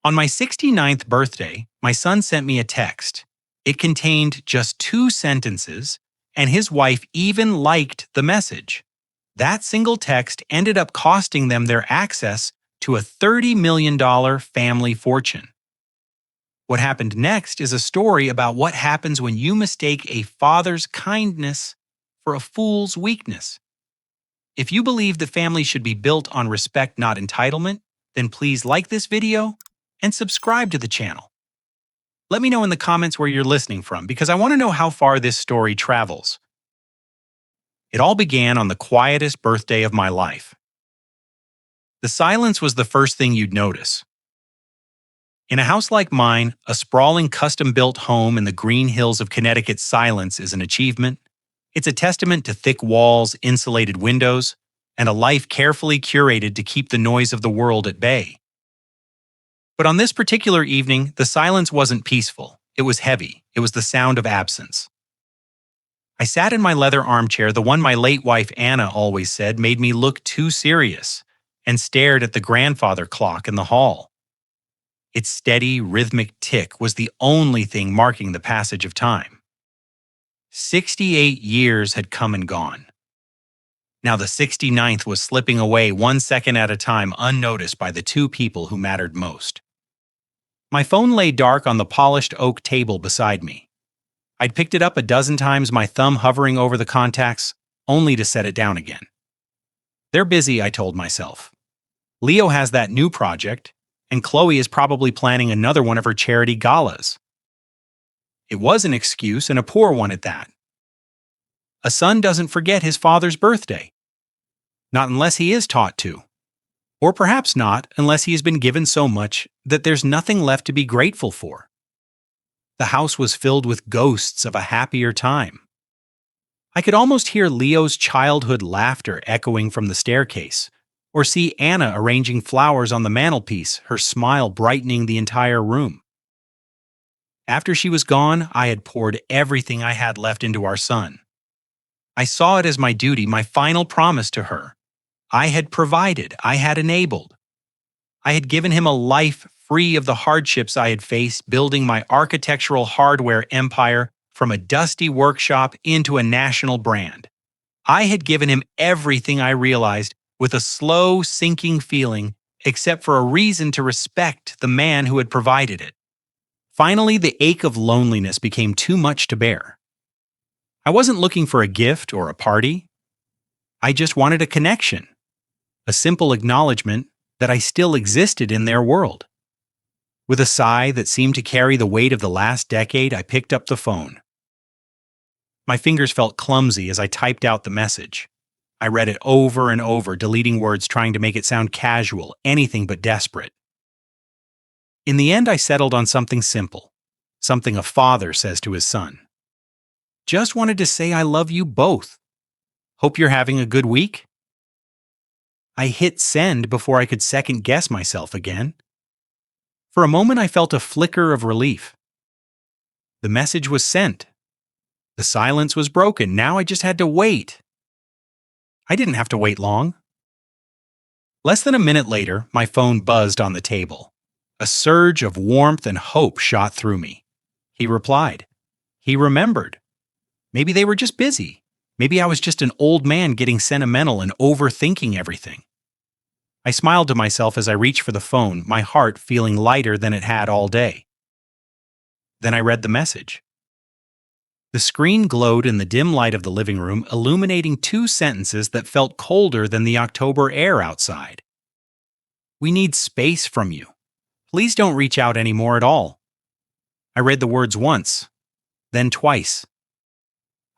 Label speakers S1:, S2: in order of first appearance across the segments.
S1: On my 69th birthday, my son sent me a text. It contained just 2 sentences, and his wife even liked the message. That single text ended up costing them their access to a $30 million family fortune. What happened next is a story about what happens when you mistake a father's kindness for a fool's weakness. If you believe that families should be built on respect, not entitlement, then please like this video and subscribe to the channel. Let me know in the comments where you're listening from because I want to know how far this story travels. It all began on the quietest birthday of my life. The silence was the first thing you'd notice. In a house like mine, a sprawling custom-built home in the green hills of Connecticut, silence is an achievement. It's a testament to thick walls, insulated windows, and a life carefully curated to keep the noise of the world at bay. But on this particular evening, the silence wasn't peaceful. It was heavy. It was the sound of absence. I sat in my leather armchair, the one my late wife Anna always said made me look too serious, and stared at the grandfather clock in the hall. Its steady, rhythmic tick was the only thing marking the passage of time. 68 years had come and gone. Now the 69th was slipping away 1 second at a time, unnoticed by the two people who mattered most. My phone lay dark on the polished oak table beside me. I'd picked it up a dozen times, my thumb hovering over the contacts, only to set it down again. They're busy, I told myself. Leo has that new project, and Chloe is probably planning another one of her charity galas. It was an excuse, and a poor one at that. A son doesn't forget his father's birthday. Not unless he is taught to. Or perhaps not unless he has been given so much that there's nothing left to be grateful for. The house was filled with ghosts of a happier time. I could almost hear Leo's childhood laughter echoing from the staircase, or see Anna arranging flowers on the mantelpiece, her smile brightening the entire room. After she was gone, I had poured everything I had left into our son. I saw it as my duty, my final promise to her. I had provided, I had enabled. I had given him a life free of the hardships I had faced, building my architectural hardware empire from a dusty workshop into a national brand. I had given him everything I realized with a slow, sinking feeling, except for a reason to respect the man who had provided it. Finally, the ache of loneliness became too much to bear. I wasn't looking for a gift or a party. I just wanted a connection, a simple acknowledgement that I still existed in their world. With a sigh that seemed to carry the weight of the last decade, I picked up the phone. My fingers felt clumsy as I typed out the message. I read it over and over, deleting words, trying to make it sound casual, anything but desperate. In the end, I settled on something simple, something a father says to his son. Just wanted to say I love you both. Hope you're having a good week. I hit send before I could second-guess myself again. For a moment, I felt a flicker of relief. The message was sent. The silence was broken. Now I just had to wait. I didn't have to wait long. Less than a minute later, my phone buzzed on the table. A surge of warmth and hope shot through me. He replied. He remembered. Maybe they were just busy. Maybe I was just an old man getting sentimental and overthinking everything. I smiled to myself as I reached for the phone, my heart feeling lighter than it had all day. Then I read the message. The screen glowed in the dim light of the living room, illuminating 2 sentences that felt colder than the October air outside. We need space from you. Please don't reach out anymore at all. I read the words once, then twice.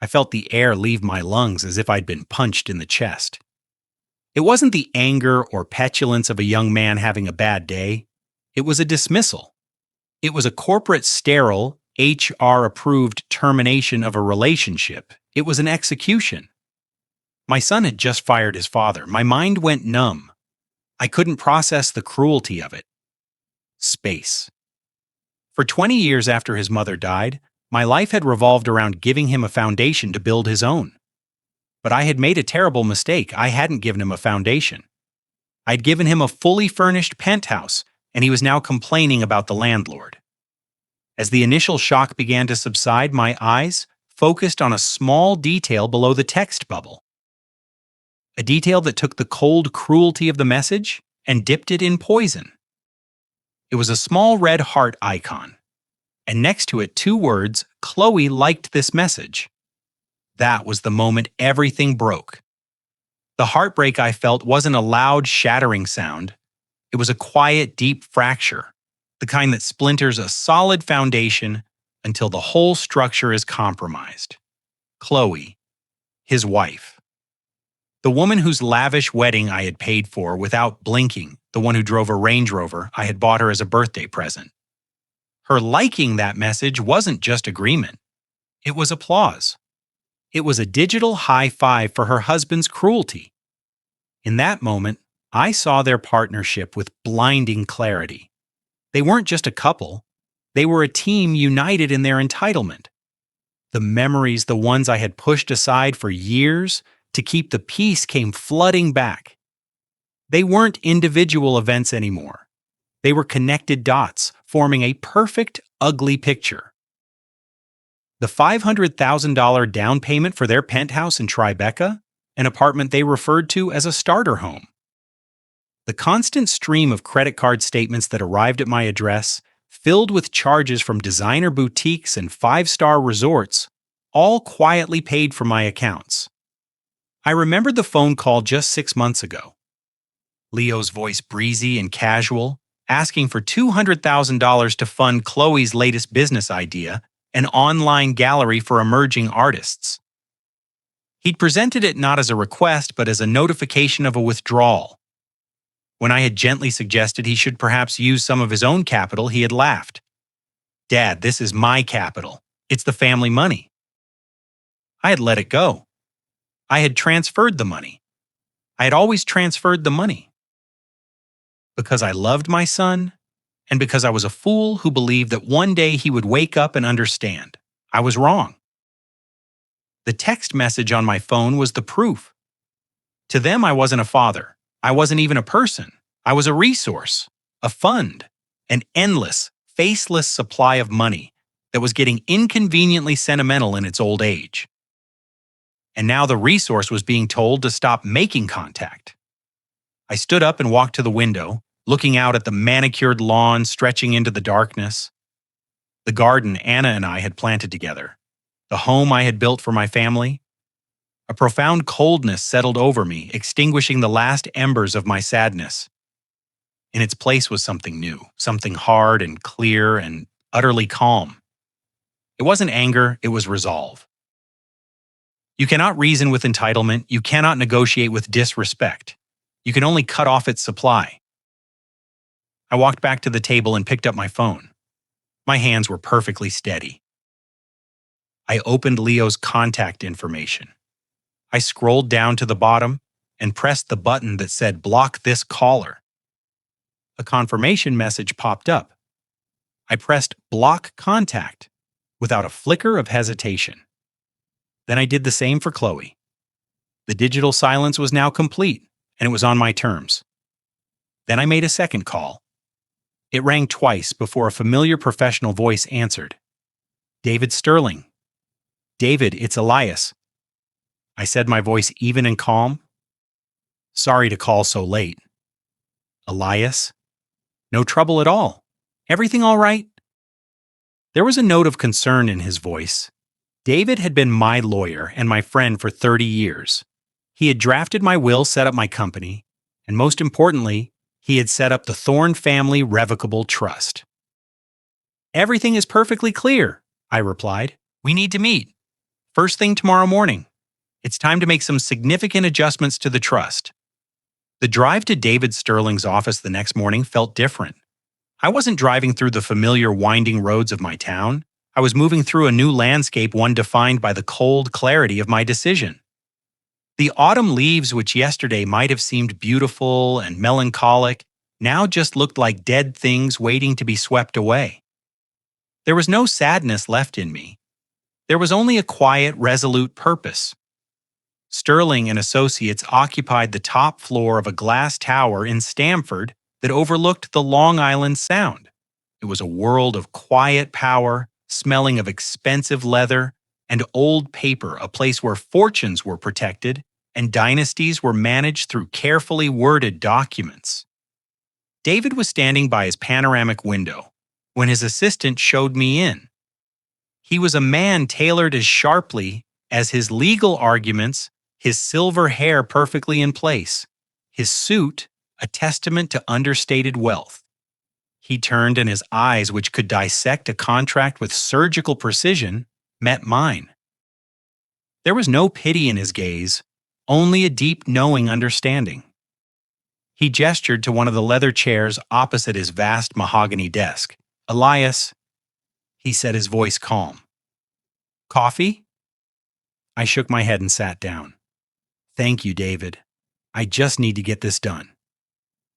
S1: I felt the air leave my lungs as if I'd been punched in the chest. It wasn't the anger or petulance of a young man having a bad day. It was a dismissal. It was a corporate sterile, HR-approved termination of a relationship. It was an execution. My son had just fired his father. My mind went numb. I couldn't process the cruelty of it. Space. For 20 years after his mother died, my life had revolved around giving him a foundation to build his own. But I had made a terrible mistake. I hadn't given him a foundation. I'd given him a fully furnished penthouse, and he was now complaining about the landlord. As the initial shock began to subside, my eyes focused on a small detail below the text bubble. A detail that took the cold cruelty of the message and dipped it in poison. It was a small red heart icon, and next to it 2 words, "Chloe liked this message." That was the moment everything broke. The heartbreak I felt wasn't a loud, shattering sound. It was a quiet, deep fracture, the kind that splinters a solid foundation until the whole structure is compromised. Chloe, his wife. The woman whose lavish wedding I had paid for without blinking, the one who drove a Range Rover I had bought her as a birthday present. Her liking that message wasn't just agreement. It was applause. It was a digital high five for her husband's cruelty. In that moment, I saw their partnership with blinding clarity. They weren't just a couple. They were a team united in their entitlement. The memories, the ones I had pushed aside for years to keep the peace, came flooding back. They weren't individual events anymore. They were connected dots, forming a perfect, ugly picture. The $500,000 down payment for their penthouse in Tribeca, an apartment they referred to as a starter home. The constant stream of credit card statements that arrived at my address, filled with charges from designer boutiques and 5-star resorts, all quietly paid for my accounts. I remembered the phone call just 6 months ago. Leo's voice breezy and casual, asking for $200,000 to fund Chloe's latest business idea, an online gallery for emerging artists. He'd presented it not as a request, but as a notification of a withdrawal. When I had gently suggested he should perhaps use some of his own capital, he had laughed. "Dad, this is my capital. It's the family money." I had let it go. I had transferred the money. I had always transferred the money. Because I loved my son, and because I was a fool who believed that one day he would wake up and understand. I was wrong. The text message on my phone was the proof. To them, I wasn't a father. I wasn't even a person. I was a resource, a fund, an endless, faceless supply of money that was getting inconveniently sentimental in its old age. And now the resource was being told to stop making contact. I stood up and walked to the window, looking out at the manicured lawn stretching into the darkness. The garden Anna and I had planted together. The home I had built for my family. A profound coldness settled over me, extinguishing the last embers of my sadness. In its place was something new, something hard and clear and utterly calm. It wasn't anger, it was resolve. You cannot reason with entitlement, you cannot negotiate with disrespect. You can only cut off its supply. I walked back to the table and picked up my phone. My hands were perfectly steady. I opened Leo's contact information. I scrolled down to the bottom and pressed the button that said "Block this caller." A confirmation message popped up. I pressed "Block contact" without a flicker of hesitation. Then I did the same for Chloe. The digital silence was now complete, and it was on my terms. Then I made a second call. It rang twice before a familiar professional voice answered. "David Sterling." "David, it's Elias." I said, my voice even and calm. "Sorry to call so late." "Elias?" "No trouble at all. Everything all right?" There was a note of concern in his voice. David had been my lawyer and my friend for 30 years. He had drafted my will, set up my company, and most importantly, he had set up the Thorne Family Revocable Trust. "Everything is perfectly clear," I replied. "We need to meet. First thing tomorrow morning. It's time to make some significant adjustments to the trust." The drive to David Sterling's office the next morning felt different. I wasn't driving through the familiar winding roads of my town. I was moving through a new landscape, one defined by the cold clarity of my decision. The autumn leaves, which yesterday might have seemed beautiful and melancholic, now just looked like dead things waiting to be swept away. There was no sadness left in me. There was only a quiet, resolute purpose. Sterling and Associates occupied the top floor of a glass tower in Stamford that overlooked the Long Island Sound. It was a world of quiet power, smelling of expensive leather, and old paper, a place where fortunes were protected and dynasties were managed through carefully worded documents. David was standing by his panoramic window when his assistant showed me in. He was a man tailored as sharply as his legal arguments, his silver hair perfectly in place, his suit a testament to understated wealth. He turned, and his eyes, which could dissect a contract with surgical precision, met mine. There was no pity in his gaze, only a deep knowing understanding. He gestured to one of the leather chairs opposite his vast mahogany desk. "Elias," he said, his voice calm. "Coffee?" I shook my head and sat down. "Thank you, David. I just need to get this done."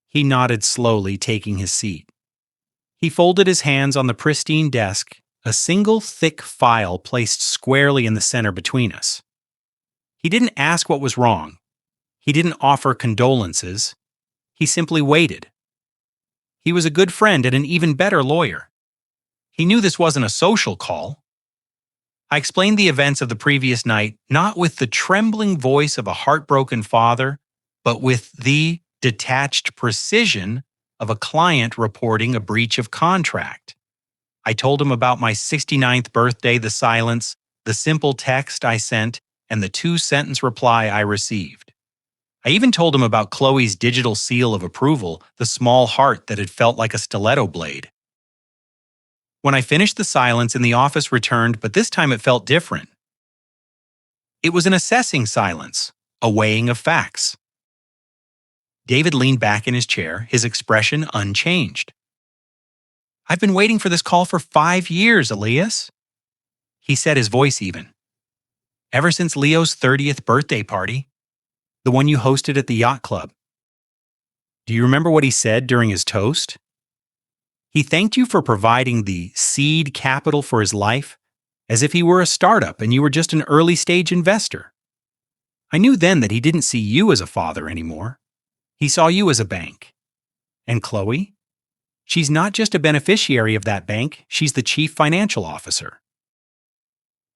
S1: He nodded slowly, taking his seat. He folded his hands on the pristine desk, a single thick file placed squarely in the center between us. He didn't ask what was wrong. He didn't offer condolences. He simply waited. He was a good friend and an even better lawyer. He knew this wasn't a social call. I explained the events of the previous night, not with the trembling voice of a heartbroken father, but with the detached precision of a client reporting a breach of contract. I told him about my 69th birthday, the silence, the simple text I sent, and the 2-sentence reply I received. I even told him about Chloe's digital seal of approval, the small heart that had felt like a stiletto blade. When I finished the silence, and the office returned, but this time it felt different. It was an assessing silence, a weighing of facts. David leaned back in his chair, his expression unchanged. "I've been waiting for this call for 5 years, Elias," he said, his voice even. "Ever since Leo's 30th birthday party, the one you hosted at the yacht club. Do you remember what he said during his toast? He thanked you for providing the seed capital for his life, as if he were a startup and you were just an early-stage investor. I knew then that he didn't see you as a father anymore. He saw you as a bank. And Chloe? She's not just a beneficiary of that bank, she's the chief financial officer."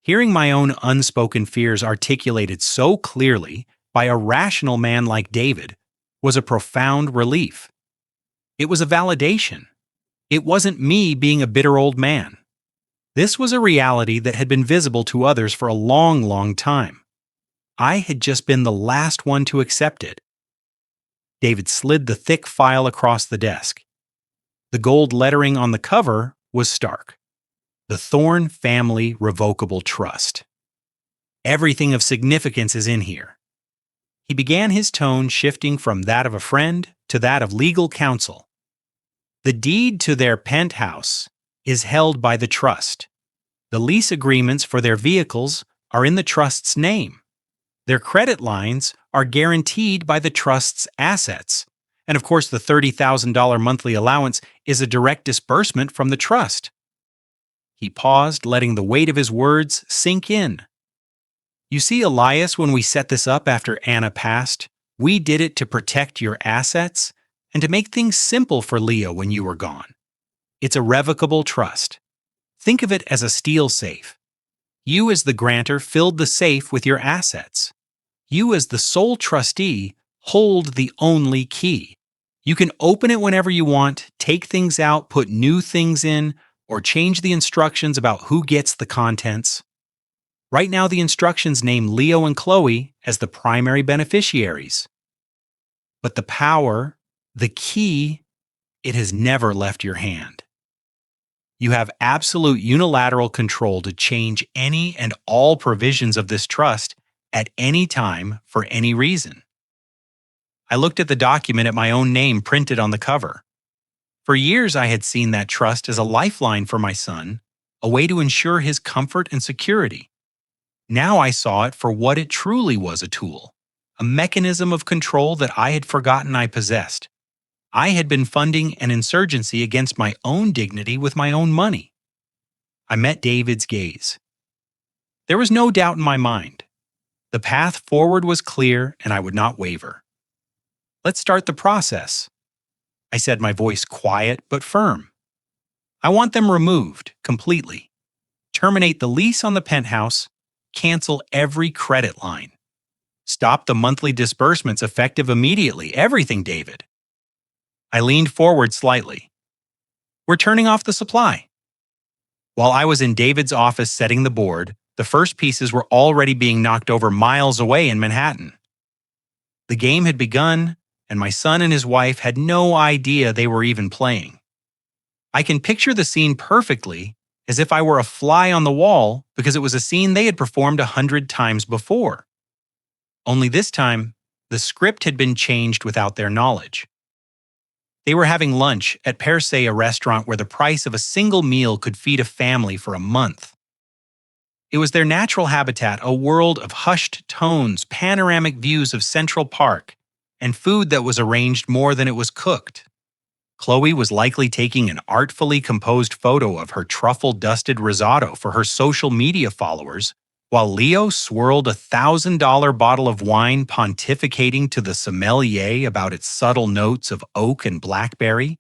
S1: Hearing my own unspoken fears articulated so clearly by a rational man like David was a profound relief. It was a validation. It wasn't me being a bitter old man. This was a reality that had been visible to others for a long, long time. I had just been the last one to accept it. David slid the thick file across the desk. The gold lettering on the cover was stark. The Thorne Family Revocable Trust. Everything of significance is in here. He began, his tone shifting from that of a friend to that of legal counsel. The deed to their penthouse is held by the trust. The lease agreements for their vehicles are in the trust's name. Their credit lines are guaranteed by the trust's assets. And of course, the $30,000 monthly allowance is a direct disbursement from the trust. He paused, letting the weight of his words sink in. "You see, Elias, when we set this up after Anna passed, we did it to protect your assets and to make things simple for Leo when you were gone. It's a revocable trust. Think of it as a steel safe. You as the grantor filled the safe with your assets. You as the sole trustee hold the only key. You can open it whenever you want, take things out, put new things in, or change the instructions about who gets the contents. Right now, the instructions name Leo and Chloe as the primary beneficiaries. But the power, the key, it has never left your hand. You have absolute unilateral control to change any and all provisions of this trust at any time for any reason." I looked at the document at my own name printed on the cover. For years, I had seen that trust as a lifeline for my son, a way to ensure his comfort and security. Now I saw it for what it truly was, a tool, a mechanism of control that I had forgotten I possessed. I had been funding an insurgency against my own dignity with my own money. I met David's gaze. There was no doubt in my mind. The path forward was clear, and I would not waver. "Let's start the process." I said, my voice quiet but firm. I want them removed completely. Terminate the lease on the penthouse. Cancel every credit line. Stop the monthly disbursements effective immediately. Everything, David. I leaned forward slightly. We're turning off the supply. While I was in David's office setting the board, the first pieces were already being knocked over miles away in Manhattan. The game had begun, and my son and his wife had no idea they were even playing. I can picture the scene perfectly, as if I were a fly on the wall, because it was a scene they had performed 100 times before. Only this time, the script had been changed without their knowledge. They were having lunch at Per Se, a restaurant where the price of a single meal could feed a family for a month. It was their natural habitat, a world of hushed tones, panoramic views of Central Park, and food that was arranged more than it was cooked. Chloe was likely taking an artfully composed photo of her truffle-dusted risotto for her social media followers, while Leo swirled a $1,000 bottle of wine, pontificating to the sommelier about its subtle notes of oak and blackberry.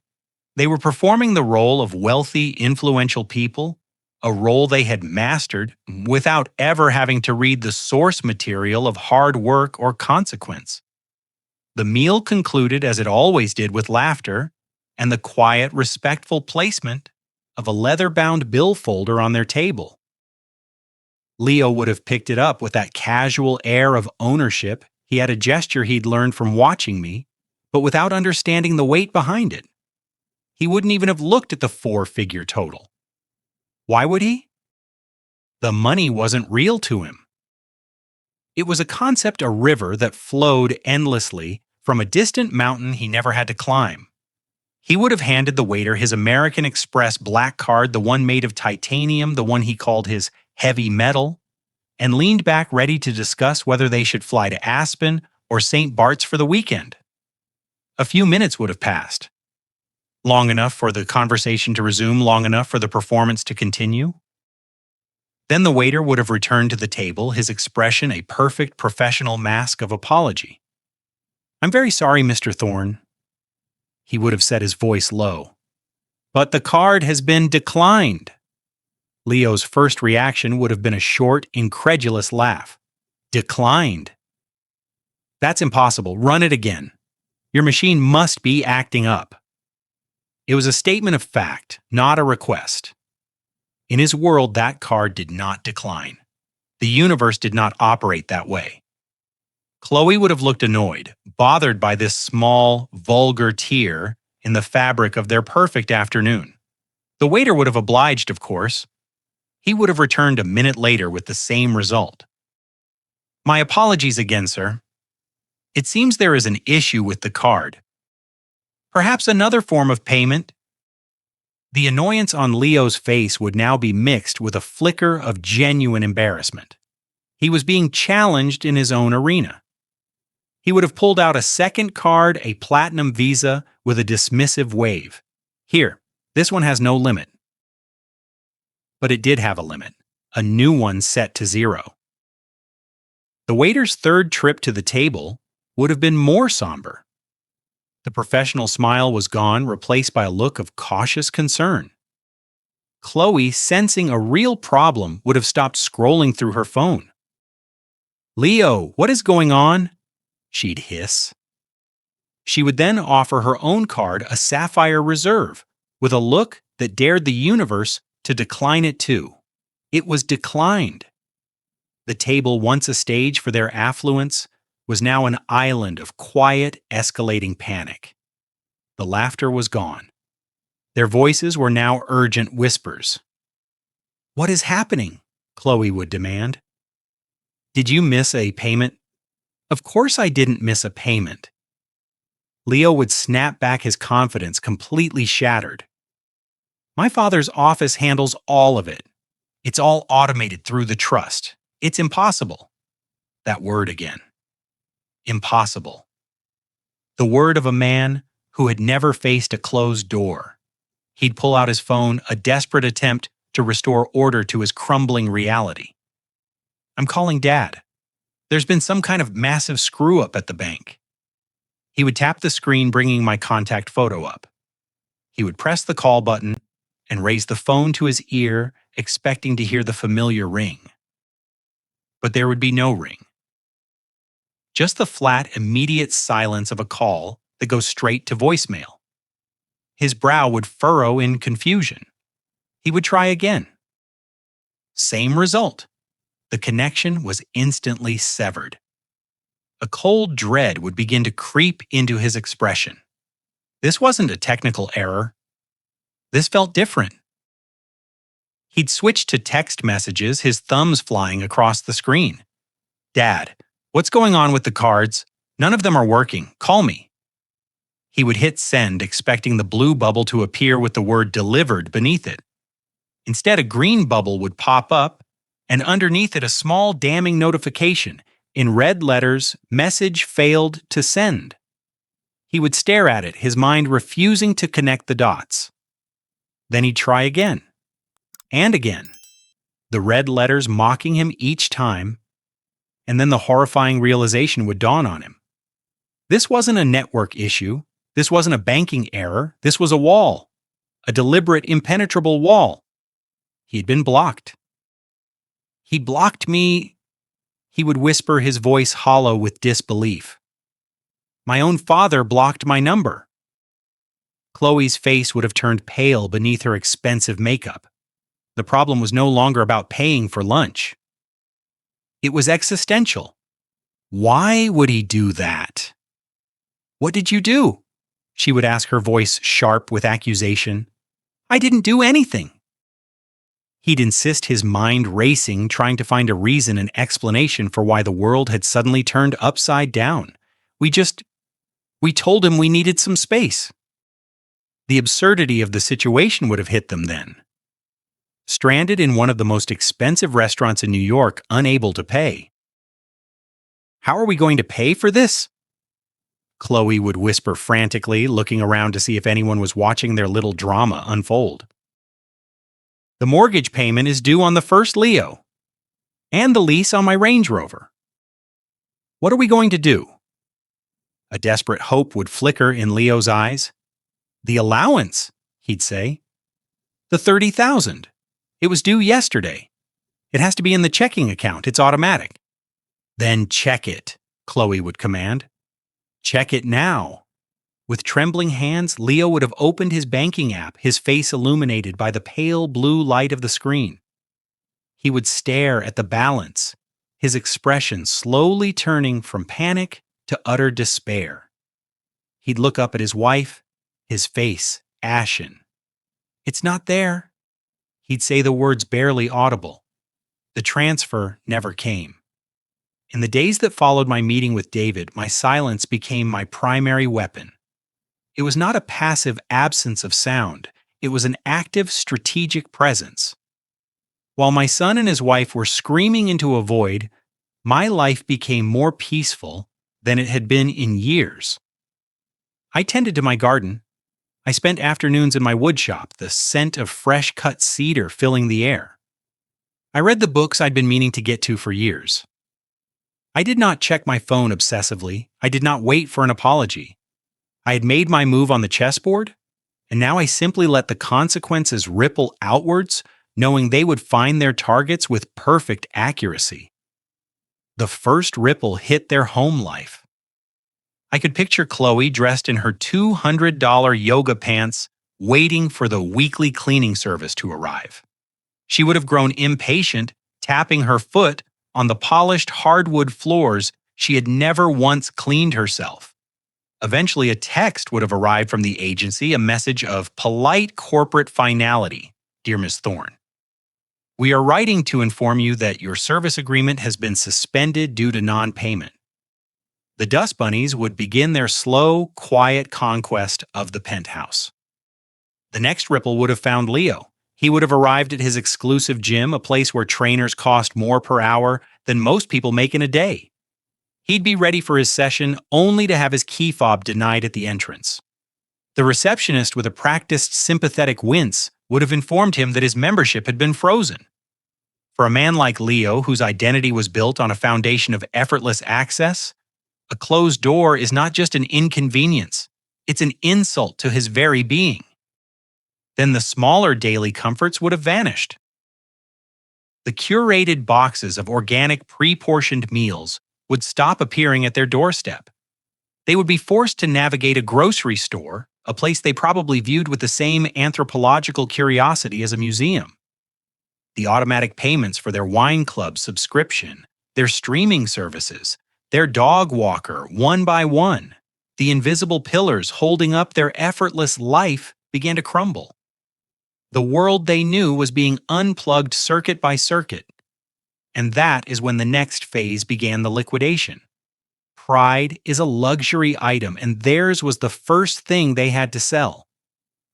S1: They were performing the role of wealthy, influential people, a role they had mastered without ever having to read the source material of hard work or consequence. The meal concluded as it always did, with laughter and the quiet, respectful placement of a leather-bound bill folder on their table. Leo would have picked it up with that casual air of ownership. He had a gesture he'd learned from watching me, but without understanding the weight behind it. He wouldn't even have looked at the 4-figure total. Why would he? The money wasn't real to him. It was a concept, a river that flowed endlessly from a distant mountain he never had to climb. He would have handed the waiter his American Express black card, the one made of titanium, the one he called his heavy metal, and leaned back ready to discuss whether they should fly to Aspen or St. Bart's for the weekend. A few minutes would have passed. Long enough for the conversation to resume, long enough for the performance to continue. Then the waiter would have returned to the table, his expression a perfect professional mask of apology. "I'm very sorry, Mr. Thorne," he would have said, his voice low. "But the card has been declined." Leo's first reaction would have been a short, incredulous laugh. "Declined? That's impossible. Run it again. Your machine must be acting up." It was a statement of fact, not a request. In his world, that card did not decline. The universe did not operate that way. Chloe would have looked annoyed, bothered by this small, vulgar tear in the fabric of their perfect afternoon. The waiter would have obliged, of course. He would have returned a minute later with the same result. "My apologies again, sir. It seems there is an issue with the card. Perhaps another form of payment?" The annoyance on Leo's face would now be mixed with a flicker of genuine embarrassment. He was being challenged in his own arena. He would have pulled out a second card, a platinum Visa, with a dismissive wave. "Here, this one has no limit." But it did have a limit, a new one set to 0. The waiter's third trip to the table would have been more somber. The professional smile was gone, replaced by a look of cautious concern. Chloe, sensing a real problem, would have stopped scrolling through her phone. "Leo, what is going on?" she'd hiss. She would then offer her own card, a sapphire reserve, with a look that dared the universe to decline it too. It was declined. The table, once a stage for their affluence, was now an island of quiet, escalating panic. The laughter was gone. Their voices were now urgent whispers. "What is happening?" Chloe would demand. "Did you miss a payment?" "Of course I didn't miss a payment." Leo would snap back, his confidence completely shattered. "My father's office handles all of it. It's all automated through the trust. It's impossible." That word again. Impossible. The word of a man who had never faced a closed door. He'd pull out his phone, a desperate attempt to restore order to his crumbling reality. "I'm calling Dad. There's been some kind of massive screw-up at the bank." He would tap the screen, bringing my contact photo up. He would press the call button and raise the phone to his ear, expecting to hear the familiar ring. But there would be no ring. Just the flat, immediate silence of a call that goes straight to voicemail. His brow would furrow in confusion. He would try again. Same result. The connection was instantly severed. A cold dread would begin to creep into his expression. This wasn't a technical error. This felt different. He'd switched to text messages, his thumbs flying across the screen. "Dad, what's going on with the cards? None of them are working. Call me." He would hit send, expecting the blue bubble to appear with the word delivered beneath it. Instead, a green bubble would pop up, and underneath it a small damning notification. In red letters, "Message failed to send." He would stare at it, his mind refusing to connect the dots. Then he'd try again. And again. The red letters mocking him each time, and then the horrifying realization would dawn on him. This wasn't a network issue. This wasn't a banking error. This was a wall. A deliberate, impenetrable wall. He'd been blocked. "He blocked me," he would whisper, his voice hollow with disbelief. "My own father blocked my number." Chloe's face would have turned pale beneath her expensive makeup. The problem was no longer about paying for lunch. It was existential. Why would he do that? "What did you do?" she would ask, her voice sharp with accusation. "I didn't do anything." He'd insist, his mind racing, trying to find a reason, an explanation for why the world had suddenly turned upside down. We told him we needed some space. The absurdity of the situation would have hit them then. Stranded in one of the most expensive restaurants in New York, unable to pay. "How are we going to pay for this?" Chloe would whisper frantically, looking around to see if anyone was watching their little drama unfold. "The mortgage payment is due on the first Leo, and the lease on my Range Rover. What are we going to do?" A desperate hope would flicker in Leo's eyes. "The allowance," he'd say. "The $30,000. It was due yesterday. It has to be in the checking account. It's automatic." "Then check it," Chloe would command. "Check it now." With trembling hands, Leo would have opened his banking app, his face illuminated by the pale blue light of the screen. He would stare at the balance, his expression slowly turning from panic to utter despair. He'd look up at his wife, his face ashen. "It's not there." He'd say the words barely audible. The transfer never came. In the days that followed my meeting with David, my silence became my primary weapon. It was not a passive absence of sound. It was an active, strategic presence. While my son and his wife were screaming into a void, my life became more peaceful than it had been in years. I tended to my garden. I spent afternoons in my woodshop, the scent of fresh-cut cedar filling the air. I read the books I'd been meaning to get to for years. I did not check my phone obsessively. I did not wait for an apology. I had made my move on the chessboard, and now I simply let the consequences ripple outwards, knowing they would find their targets with perfect accuracy. The first ripple hit their home life. I could picture Chloe dressed in her $200 yoga pants, waiting for the weekly cleaning service to arrive. She would have grown impatient, tapping her foot on the polished hardwood floors she had never once cleaned herself. Eventually, a text would have arrived from the agency, a message of polite corporate finality. "Dear Ms. Thorne, we are writing to inform you that your service agreement has been suspended due to non-payment." The Dust Bunnies would begin their slow, quiet conquest of the penthouse. The next ripple would have found Leo. He would have arrived at his exclusive gym, a place where trainers cost more per hour than most people make in a day. He'd be ready for his session only to have his key fob denied at the entrance. The receptionist, with a practiced sympathetic wince, would have informed him that his membership had been frozen. For a man like Leo, whose identity was built on a foundation of effortless access, A closed door is not just an inconvenience, it's an insult to his very being. Then the smaller daily comforts would have vanished. The curated boxes of organic pre-portioned meals would stop appearing at their doorstep. They would be forced to navigate a grocery store, a place they probably viewed with the same anthropological curiosity as a museum. The automatic payments for their wine club subscription, their streaming services, their dog walker, one by one, the invisible pillars holding up their effortless life began to crumble. The world they knew was being unplugged circuit by circuit. And that is when the next phase began the liquidation. Pride is a luxury item, and theirs was the first thing they had to sell.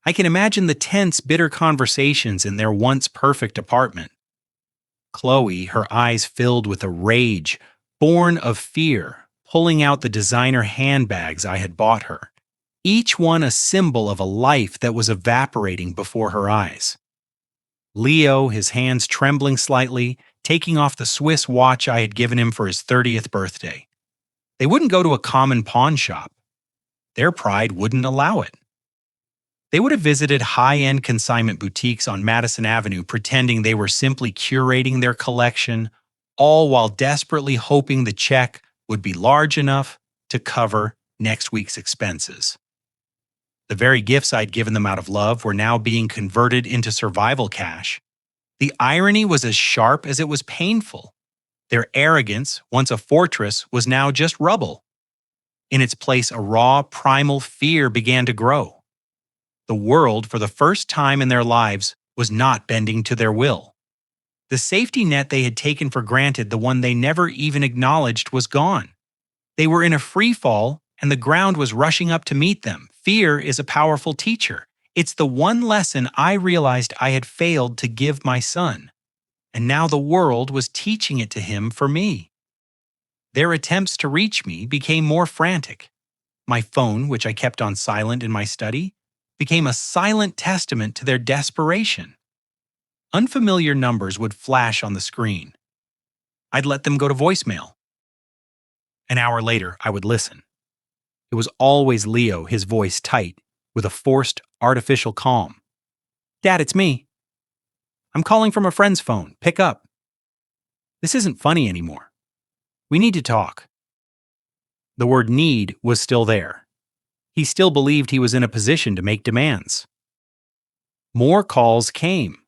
S1: I can imagine the tense, bitter conversations in their once perfect apartment. Chloe, her eyes filled with a rage, born of fear, pulling out the designer handbags I had bought her, each one a symbol of a life that was evaporating before her eyes. Leo, his hands trembling slightly, taking off the Swiss watch I had given him for his 30th birthday. They wouldn't go to a common pawn shop. Their pride wouldn't allow it. They would have visited high-end consignment boutiques on Madison Avenue pretending they were simply curating their collection, all while desperately hoping the check would be large enough to cover next week's expenses. The very gifts I'd given them out of love were now being converted into survival cash. The irony was as sharp as it was painful. Their arrogance, once a fortress, was now just rubble. In its place, a raw, primal fear began to grow. The world, for the first time in their lives, was not bending to their will. The safety net they had taken for granted, the one they never even acknowledged, was gone. They were in a free fall, and the ground was rushing up to meet them. Fear is a powerful teacher. It's the one lesson I realized I had failed to give my son. And now the world was teaching it to him for me. Their attempts to reach me became more frantic. My phone, which I kept on silent in my study, became a silent testament to their desperation. Unfamiliar numbers would flash on the screen. I'd let them go to voicemail. An hour later, I would listen. It was always Leo, his voice tight, with a forced, artificial calm. "Dad, it's me. I'm calling from a friend's phone. Pick up. This isn't funny anymore. We need to talk." The word need was still there. He still believed he was in a position to make demands. More calls came.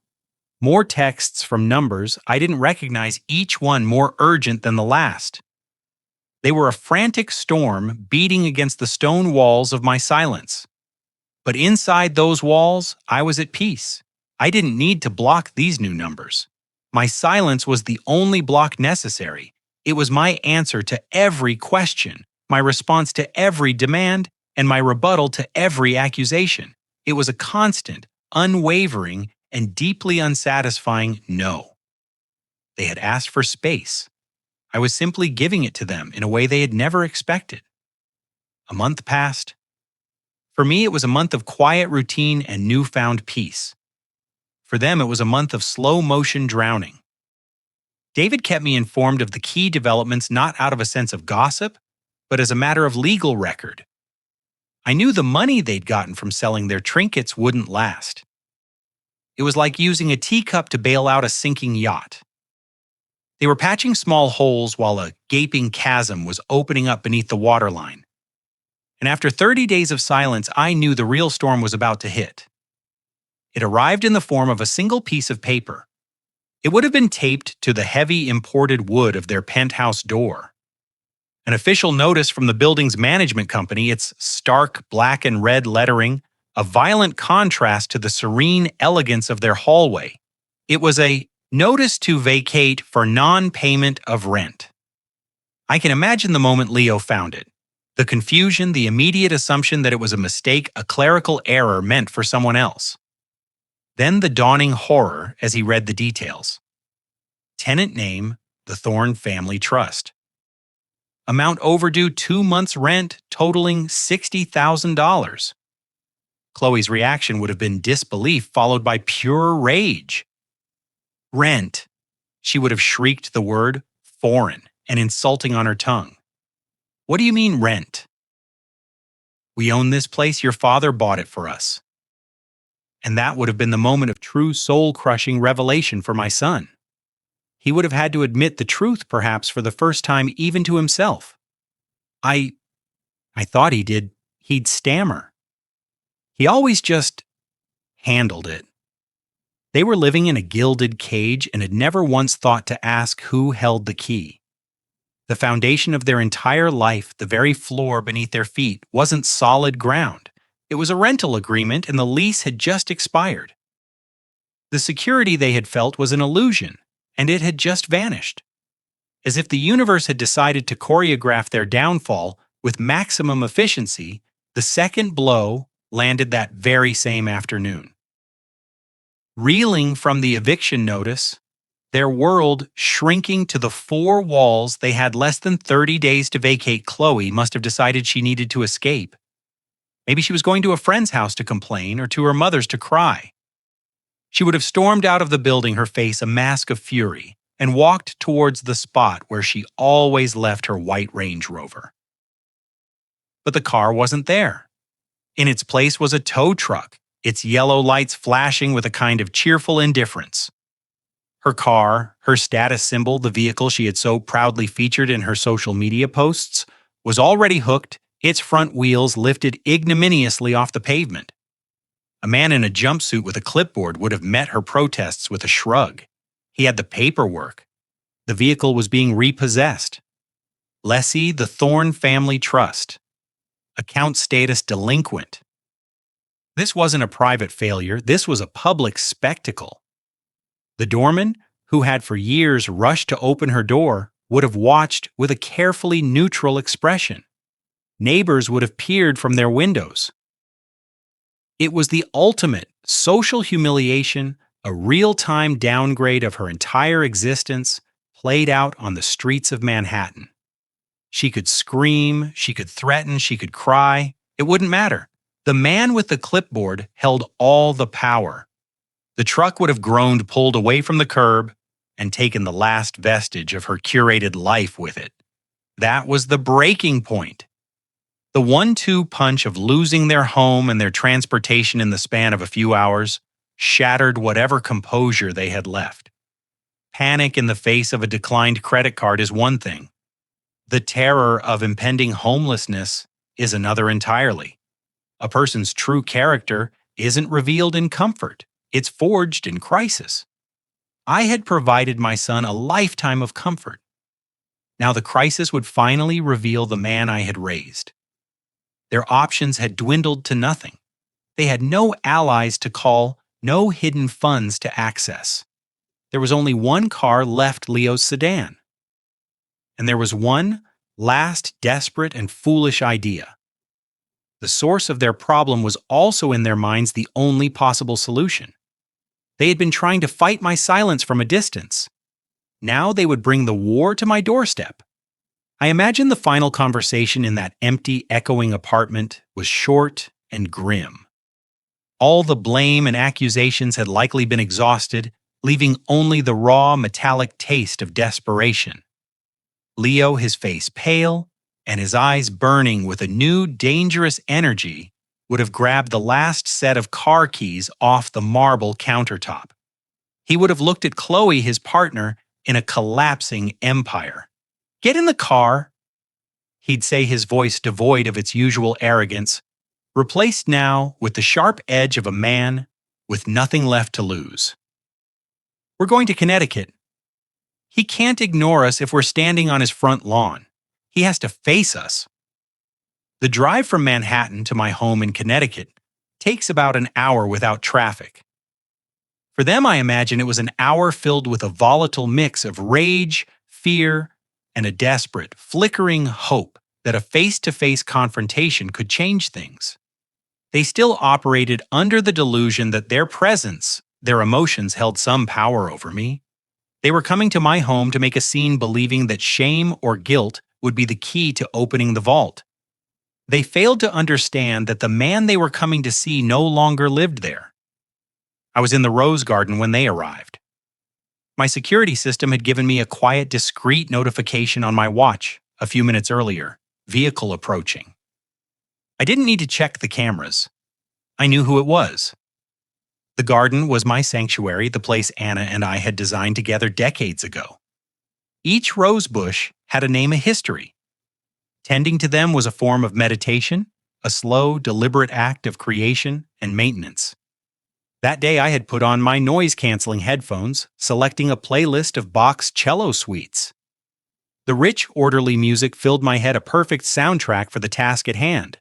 S1: More texts from numbers I didn't recognize, each one more urgent than the last. They were a frantic storm beating against the stone walls of my silence. But inside those walls, I was at peace. I didn't need to block these new numbers. My silence was the only block necessary. It was my answer to every question, my response to every demand, and my rebuttal to every accusation. It was a constant, unwavering, and deeply unsatisfying no. They had asked for space. I was simply giving it to them in a way they had never expected. A month passed. For me, it was a month of quiet routine and newfound peace. For them, it was a month of slow-motion drowning. David kept me informed of the key developments not out of a sense of gossip, but as a matter of legal record. I knew the money they'd gotten from selling their trinkets wouldn't last. It was like using a teacup to bail out a sinking yacht. They were patching small holes while a gaping chasm was opening up beneath the waterline. And after 30 days of silence, I knew the real storm was about to hit. It arrived in the form of a single piece of paper. It would have been taped to the heavy imported wood of their penthouse door. An official notice from the building's management company, its stark black and red lettering, a violent contrast to the serene elegance of their hallway. It was a notice to vacate for non-payment of rent. I can imagine the moment Leo found it. The confusion, the immediate assumption that it was a mistake, a clerical error meant for someone else. Then the dawning horror as he read the details. Tenant name, the Thorne Family Trust. Amount overdue 2 months' rent, totaling $60,000. Chloe's reaction would have been disbelief followed by pure rage. Rent. She would have shrieked the word foreign and insulting on her tongue. What do you mean rent? We own this place, your father bought it for us. And that would have been the moment of true soul-crushing revelation for my son. He would have had to admit the truth, perhaps for the first time even to himself. I thought he'd stammer. He always just handled it. They were living in a gilded cage and had never once thought to ask who held the key. The foundation of their entire life, the very floor beneath their feet, wasn't solid ground. It was a rental agreement and the lease had just expired. The security they had felt was an illusion, and it had just vanished. As if the universe had decided to choreograph their downfall with maximum efficiency, the second blow landed that very same afternoon. Reeling from the eviction notice, their world shrinking to the four walls they had less than 30 days to vacate, Chloe must have decided she needed to escape. Maybe she was going to a friend's house to complain or to her mother's to cry. She would have stormed out of the building, her face a mask of fury, and walked towards the spot where she always left her white Range Rover. But the car wasn't there. In its place was a tow truck, its yellow lights flashing with a kind of cheerful indifference. Her car, her status symbol, the vehicle she had so proudly featured in her social media posts, was already hooked, its front wheels lifted ignominiously off the pavement. A man in a jumpsuit with a clipboard would have met her protests with a shrug. He had the paperwork. The vehicle was being repossessed. Lessee, the Thorne Family Trust. Account status delinquent. This wasn't a private failure, this was a public spectacle. The doorman, who had for years rushed to open her door, would have watched with a carefully neutral expression. Neighbors would have peered from their windows. It was the ultimate social humiliation, a real-time downgrade of her entire existence, played out on the streets of Manhattan. She could scream, she could threaten, she could cry. It wouldn't matter. The man with the clipboard held all the power. The truck would have groaned, pulled away from the curb, and taken the last vestige of her curated life with it. That was the breaking point. The 1-2 punch of losing their home and their transportation in the span of a few hours shattered whatever composure they had left. Panic in the face of a declined credit card is one thing. The terror of impending homelessness is another entirely. A person's true character isn't revealed in comfort. It's forged in crisis. I had provided my son a lifetime of comfort. Now the crisis would finally reveal the man I had raised. Their options had dwindled to nothing. They had no allies to call, no hidden funds to access. There was only one car left, Leo's sedan. And there was one last desperate and foolish idea. The source of their problem was also in their minds the only possible solution. They had been trying to fight my silence from a distance. Now they would bring the war to my doorstep. I imagined the final conversation in that empty, echoing apartment was short and grim. All the blame and accusations had likely been exhausted, leaving only the raw, metallic taste of desperation. Leo, his face pale, and his eyes burning with a new, dangerous energy, would have grabbed the last set of car keys off the marble countertop. He would have looked at Chloe, his partner, in a collapsing empire. "Get in the car," he'd say, his voice devoid of its usual arrogance, replaced now with the sharp edge of a man with nothing left to lose. "We're going to Connecticut. He can't ignore us if we're standing on his front lawn. He has to face us." The drive from Manhattan to my home in Connecticut takes about an hour without traffic. For them, I imagine it was an hour filled with a volatile mix of rage, fear, and a desperate, flickering hope that a face-to-face confrontation could change things. They still operated under the delusion that their presence, their emotions held some power over me. They were coming to my home to make a scene, believing that shame or guilt would be the key to opening the vault. They failed to understand that the man they were coming to see no longer lived there. I was in the rose garden when they arrived. My security system had given me a quiet, discreet notification on my watch a few minutes earlier. vehicle approaching. I didn't need to check the cameras. I knew who it was. The garden was my sanctuary, the place Anna and I had designed together decades ago. Each rose bush had a name, a history. Tending to them was a form of meditation, a slow, deliberate act of creation and maintenance. That day I had put on my noise-canceling headphones, selecting a playlist of Bach's cello suites. The rich, orderly music filled my head, a perfect soundtrack for the task at hand.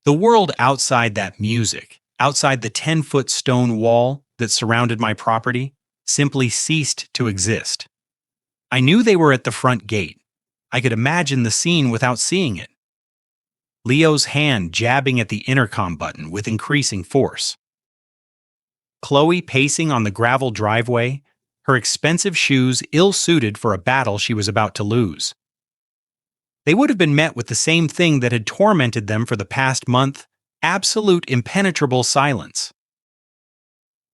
S1: The world outside that music, outside the 10-foot stone wall that surrounded my property, simply ceased to exist. I knew they were at the front gate. I could imagine the scene without seeing it. Leo's hand jabbing at the intercom button with increasing force. Chloe pacing on the gravel driveway, her expensive shoes ill-suited for a battle she was about to lose. They would have been met with the same thing that had tormented them for the past month: absolute impenetrable silence.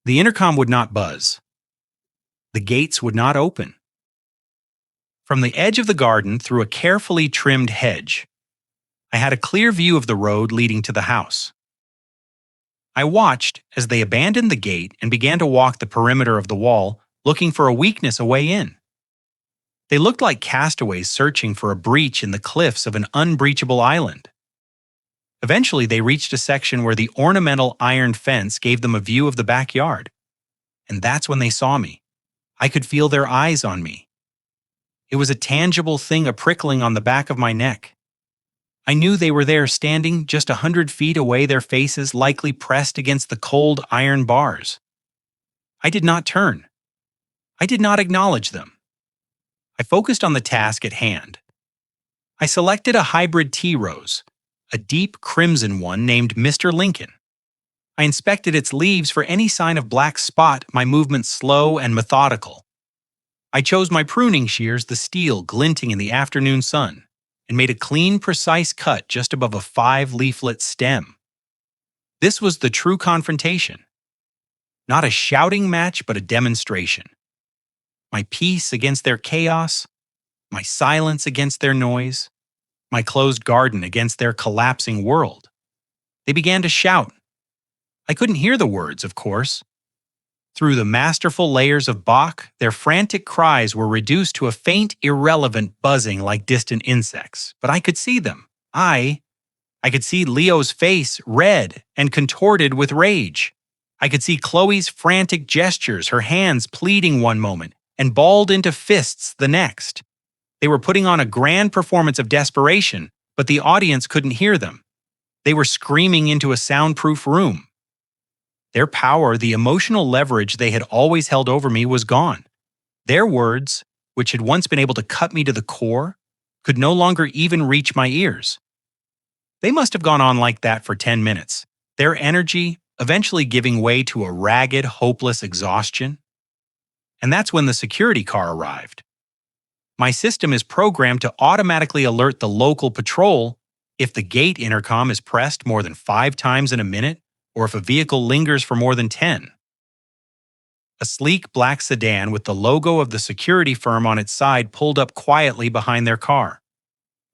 S1: The intercom would not buzz. The gates would not open. From the edge of the garden, through a carefully trimmed hedge, I had a clear view of the road leading to the house. I watched as they abandoned the gate and began to walk the perimeter of the wall, looking for a weakness a way in. They looked like castaways searching for a breach in the cliffs of an unbreachable island. Eventually, they reached a section where the ornamental iron fence gave them a view of the backyard. And that's when they saw me. I could feel their eyes on me. It was a tangible thing, a prickling on the back of my neck. I knew they were there, standing just 100 feet away, their faces likely pressed against the cold iron bars. I did not turn. I did not acknowledge them. I focused on the task at hand. I selected a hybrid tea rose, a deep crimson one named Mr. Lincoln. I inspected its leaves for any sign of black spot, my movements slow and methodical. I chose my pruning shears, the steel glinting in the afternoon sun, and made a clean, precise cut just above a 5-leaflet stem. This was the true confrontation. Not a shouting match, but a demonstration. My peace against their chaos, my silence against their noise, my closed garden against their collapsing world. They began to shout. I couldn't hear the words, of course. Through the masterful layers of Bach, their frantic cries were reduced to a faint, irrelevant buzzing like distant insects. But I could see them. I could see Leo's face, red and contorted with rage. I could see Chloe's frantic gestures, her hands pleading one moment and balled into fists the next. They were putting on a grand performance of desperation, but the audience couldn't hear them. They were screaming into a soundproof room. Their power, the emotional leverage they had always held over me, was gone. Their words, which had once been able to cut me to the core, could no longer even reach my ears. They must have gone on like that for 10 minutes, their energy eventually giving way to a ragged, hopeless exhaustion. And that's when the security car arrived. My system is programmed to automatically alert the local patrol if the gate intercom is pressed more than 5 times in a minute, or if a vehicle lingers for more than 10. A sleek black sedan with the logo of the security firm on its side pulled up quietly behind their car.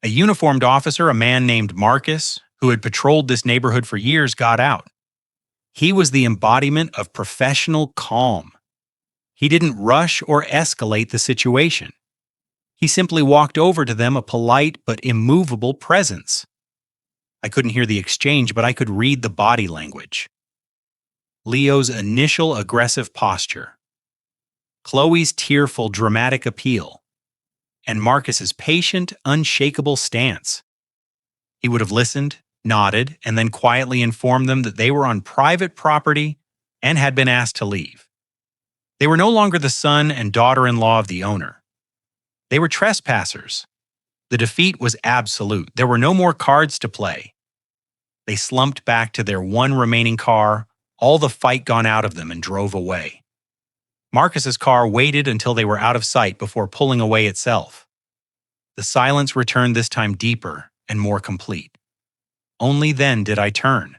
S1: A uniformed officer, a man named Marcus, who had patrolled this neighborhood for years, got out. He was the embodiment of professional calm. He didn't rush or escalate the situation. He simply walked over to them, a polite but immovable presence. I couldn't hear the exchange, but I could read the body language. Leo's initial aggressive posture, Chloe's tearful, dramatic appeal, and Marcus's patient, unshakable stance. He would have listened, nodded, and then quietly informed them that they were on private property and had been asked to leave. They were no longer the son and daughter-in-law of the owner. They were trespassers. The defeat was absolute. There were no more cards to play. They slumped back to their one remaining car, all the fight gone out of them, and drove away. Marcus's car waited until they were out of sight before pulling away itself. The silence returned, this time deeper and more complete. Only then did I turn.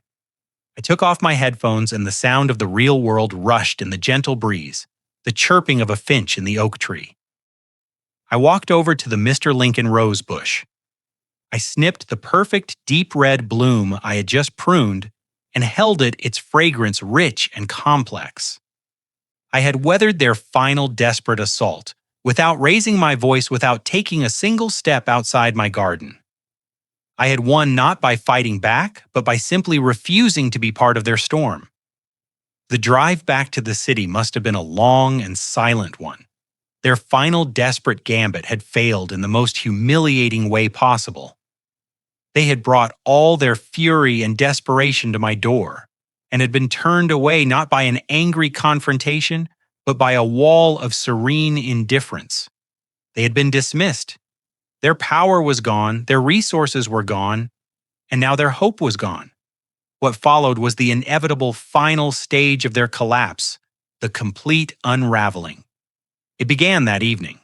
S1: I took off my headphones, and the sound of the real world rushed in the gentle breeze, the chirping of a finch in the oak tree. I walked over to the Mr. Lincoln rose bush. I snipped the perfect deep red bloom I had just pruned and held it, its fragrance rich and complex. I had weathered their final desperate assault without raising my voice, without taking a single step outside my garden. I had won not by fighting back, but by simply refusing to be part of their storm. The drive back to the city must have been a long and silent one. Their final desperate gambit had failed in the most humiliating way possible. They had brought all their fury and desperation to my door, and had been turned away not by an angry confrontation, but by a wall of serene indifference. They had been dismissed. Their power was gone, their resources were gone, and now their hope was gone. What followed was the inevitable final stage of their collapse, the complete unraveling. It began that evening.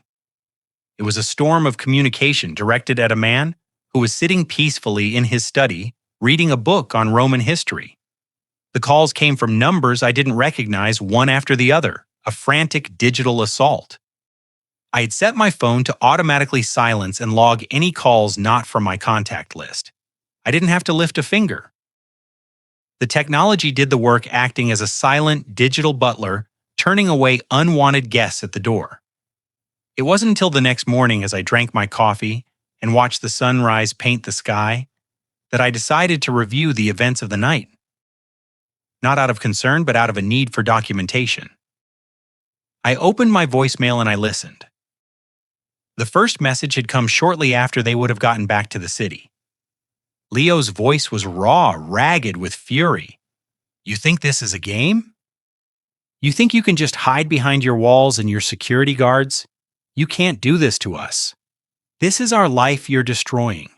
S1: It was a storm of communication directed at a man who was sitting peacefully in his study, reading a book on Roman history. The calls came from numbers I didn't recognize, one after the other, a frantic digital assault. I had set my phone to automatically silence and log any calls not from my contact list. I didn't have to lift a finger. The technology did the work, acting as a silent digital butler, turning away unwanted guests at the door. It wasn't until the next morning, as I drank my coffee and watched the sunrise paint the sky, that I decided to review the events of the night. Not out of concern, but out of a need for documentation. I opened my voicemail and I listened. The first message had come shortly after they would have gotten back to the city. Leo's voice was raw, ragged with fury. "You think this is a game? You think you can just hide behind your walls and your security guards? You can't do this to us. This is our life you're destroying.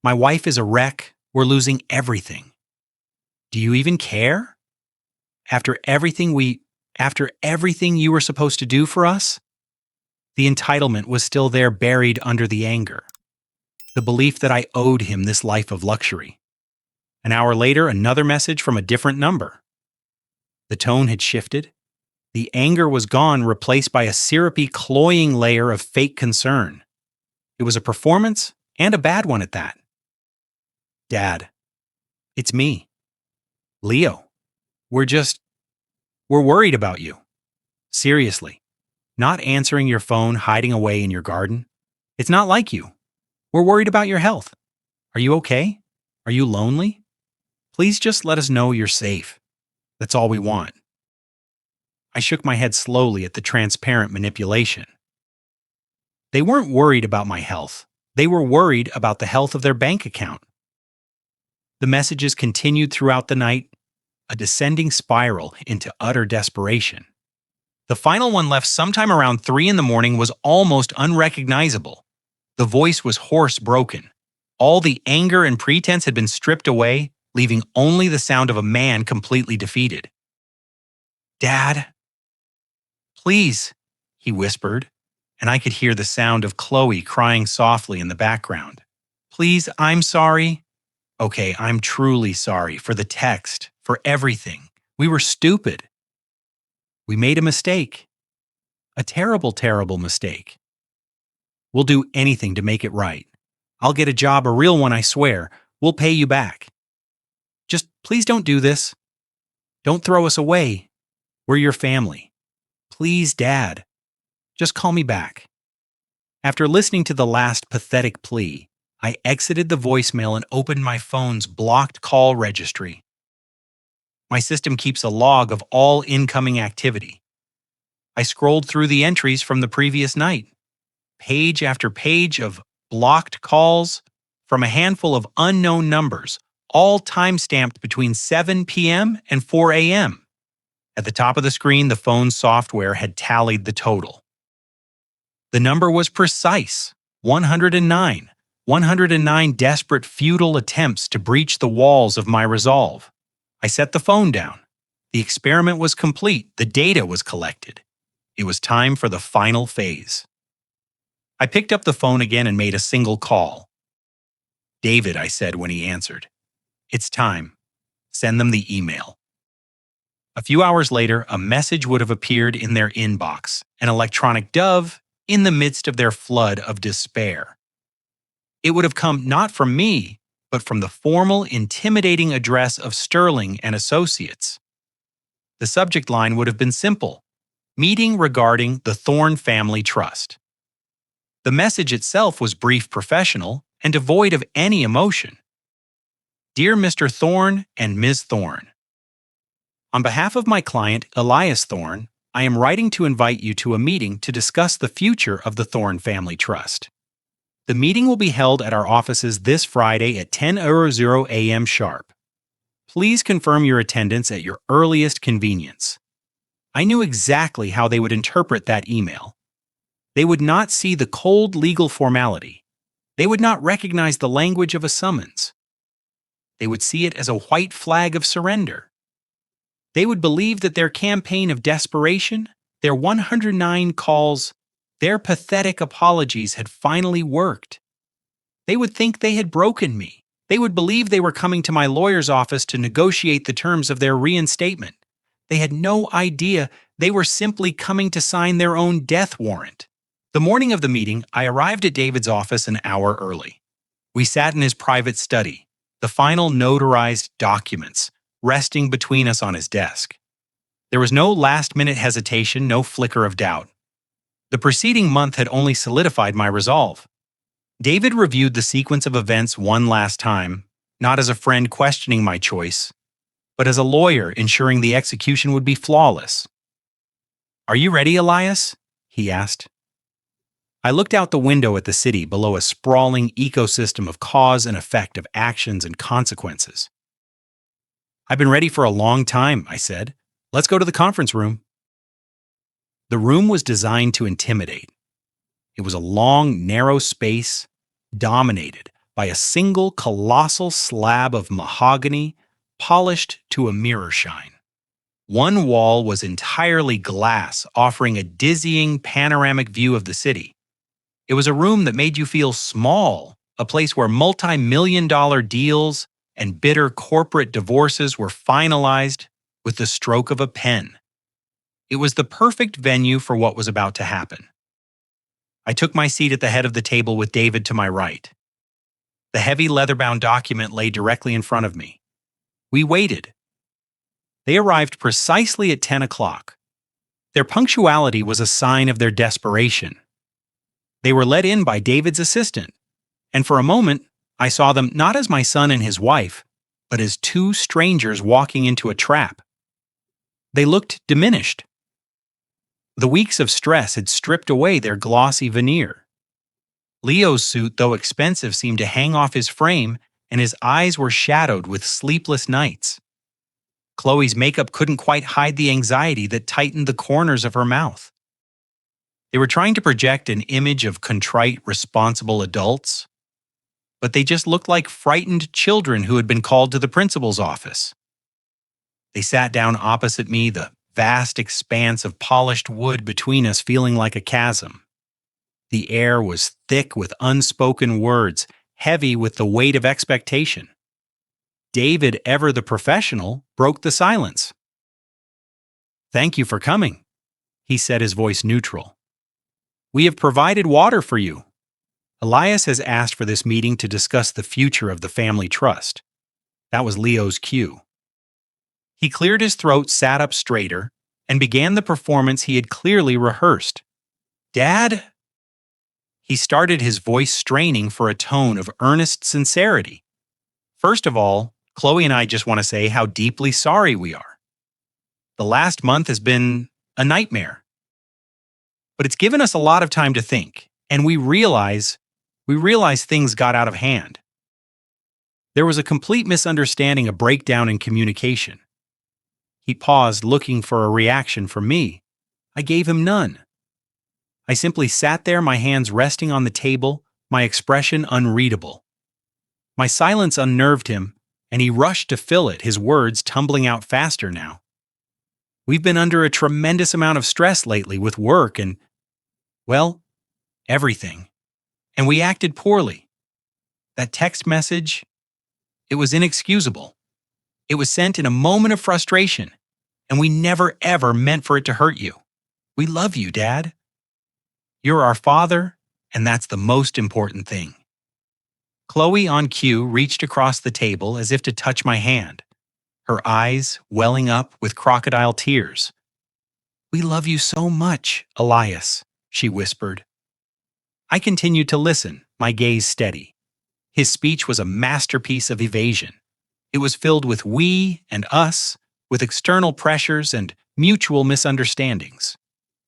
S1: My wife is a wreck. We're losing everything. Do you even care? After everything you were supposed to do for us?" The entitlement was still there, buried under the anger. The belief that I owed him this life of luxury. An hour later, another message from a different number. The tone had shifted. The anger was gone, replaced by a syrupy, cloying layer of fake concern. It was a performance, and a bad one at that. "Dad, it's me. Leo. We're worried about you. Seriously. Not answering your phone, hiding away in your garden. It's not like you. We're worried about your health. Are you okay? Are you lonely? Please just let us know you're safe. That's all we want." I shook my head slowly at the transparent manipulation. They weren't worried about my health. They were worried about the health of their bank account. The messages continued throughout the night, a descending spiral into utter desperation. The final one, left sometime around 3 in the morning, was almost unrecognizable. The voice was hoarse, broken. All the anger and pretense had been stripped away, leaving only the sound of a man completely defeated. "Dad, please," he whispered, and I could hear the sound of Chloe crying softly in the background. "Please, I'm sorry. Okay, I'm truly sorry for the text, for everything. We were stupid. We made a mistake. A terrible, terrible mistake. We'll do anything to make it right. I'll get a job, a real one, I swear. We'll pay you back. Just please don't do this. Don't throw us away. We're your family. Please, Dad. Just call me back." After listening to the last pathetic plea, I exited the voicemail and opened my phone's blocked call registry. My system keeps a log of all incoming activity. I scrolled through the entries from the previous night. Page after page of blocked calls from a handful of unknown numbers, all time-stamped between 7 p.m. and 4 a.m. At the top of the screen, the phone's software had tallied the total. The number was precise: 109. 109 desperate, futile attempts to breach the walls of my resolve. I set the phone down. The experiment was complete. The data was collected. It was time for the final phase. I picked up the phone again and made a single call. "David," I said when he answered. "It's time. Send them the email." A few hours later, a message would have appeared in their inbox, an electronic dove in the midst of their flood of despair. It would have come not from me, but from the formal, intimidating address of Sterling and Associates. The subject line would have been simple: meeting regarding the Thorne Family Trust. The message itself was brief, professional, and devoid of any emotion. Dear Mr. Thorne and Ms. Thorne, on behalf of my client, Elias Thorne, I am writing to invite you to a meeting to discuss the future of the Thorne Family Trust. The meeting will be held at our offices this Friday at 10:00 a.m. sharp. Please confirm your attendance at your earliest convenience. I knew exactly how they would interpret that email. They would not see the cold legal formality. They would not recognize the language of a summons. They would see it as a white flag of surrender. They would believe that their campaign of desperation, their 109 calls, their pathetic apologies had finally worked. They would think they had broken me. They would believe they were coming to my lawyer's office to negotiate the terms of their reinstatement. They had no idea they were simply coming to sign their own death warrant. The morning of the meeting, I arrived at David's office an hour early. We sat in his private study, the final notarized documents resting between us on his desk. There was no last-minute hesitation, no flicker of doubt. The preceding month had only solidified my resolve. David reviewed the sequence of events one last time, not as a friend questioning my choice, but as a lawyer ensuring the execution would be flawless. "Are you ready, Elias?" he asked. I looked out the window at the city below a sprawling ecosystem of cause and effect of actions and consequences. "I've been ready for a long time," I said. "Let's go to the conference room." The room was designed to intimidate. It was a long, narrow space dominated by a single colossal slab of mahogany polished to a mirror shine. One wall was entirely glass, offering a dizzying panoramic view of the city. It was a room that made you feel small, a place where multi-million-dollar deals and bitter corporate divorces were finalized with the stroke of a pen. It was the perfect venue for what was about to happen. I took my seat at the head of the table with David to my right. The heavy leather-bound document lay directly in front of me. We waited. They arrived precisely at 10 o'clock. Their punctuality was a sign of their desperation. They were let in by David's assistant, and for a moment, I saw them not as my son and his wife, but as two strangers walking into a trap. They looked diminished. The weeks of stress had stripped away their glossy veneer. Leo's suit, though expensive, seemed to hang off his frame, and his eyes were shadowed with sleepless nights. Chloe's makeup couldn't quite hide the anxiety that tightened the corners of her mouth. They were trying to project an image of contrite, responsible adults, but they just looked like frightened children who had been called to the principal's office. They sat down opposite me, the vast expanse of polished wood between us feeling like a chasm. The air was thick with unspoken words, heavy with the weight of expectation. David, ever the professional, broke the silence. "Thank you for coming," he said, his voice neutral. "We have provided water for you. Elias has asked for this meeting to discuss the future of the family trust." That was Leo's cue. He cleared his throat, sat up straighter, and began the performance he had clearly rehearsed. "Dad?" He started, his voice straining for a tone of earnest sincerity. "First of all, Chloe and I just want to say how deeply sorry we are. The last month has been a nightmare. But it's given us a lot of time to think, and we realize things got out of hand. There was a complete misunderstanding, a breakdown in communication." He paused, looking for a reaction from me. I gave him none. I simply sat there, my hands resting on the table, my expression unreadable. My silence unnerved him, and he rushed to fill it, his words tumbling out faster now. "We've been under a tremendous amount of stress lately with work and, well, everything. And we acted poorly. That text message, it was inexcusable. It was sent in a moment of frustration, and we never ever meant for it to hurt you. We love you, Dad. You're our father, and that's the most important thing." Chloe, on cue, reached across the table as if to touch my hand, her eyes welling up with crocodile tears. "We love you so much, Elias," she whispered. I continued to listen, my gaze steady. His speech was a masterpiece of evasion. It was filled with we and us, with external pressures and mutual misunderstandings.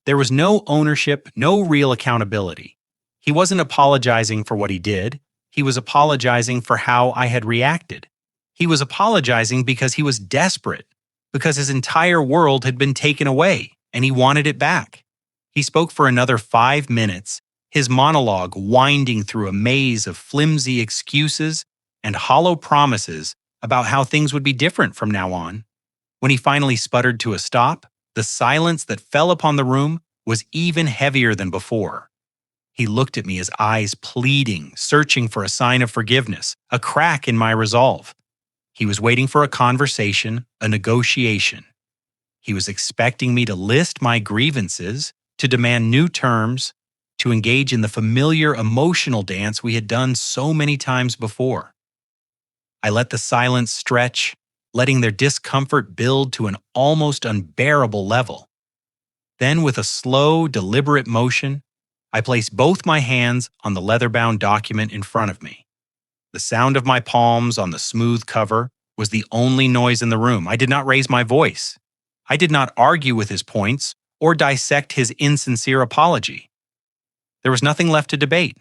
S1: There was no ownership, no real accountability. He wasn't apologizing for what he did. He was apologizing for how I had reacted. He was apologizing because he was desperate, because his entire world had been taken away, and he wanted it back. He spoke for another 5 minutes, his monologue winding through a maze of flimsy excuses and hollow promises about how things would be different from now on. When he finally sputtered to a stop, the silence that fell upon the room was even heavier than before. He looked at me, his eyes pleading, searching for a sign of forgiveness, a crack in my resolve. He was waiting for a conversation, a negotiation. He was expecting me to list my grievances, to demand new terms, to engage in the familiar emotional dance we had done so many times before. I let the silence stretch, letting their discomfort build to an almost unbearable level. Then, with a slow, deliberate motion, I placed both my hands on the leather-bound document in front of me. The sound of my palms on the smooth cover was the only noise in the room. I did not raise my voice. I did not argue with his points or dissect his insincere apology. There was nothing left to debate.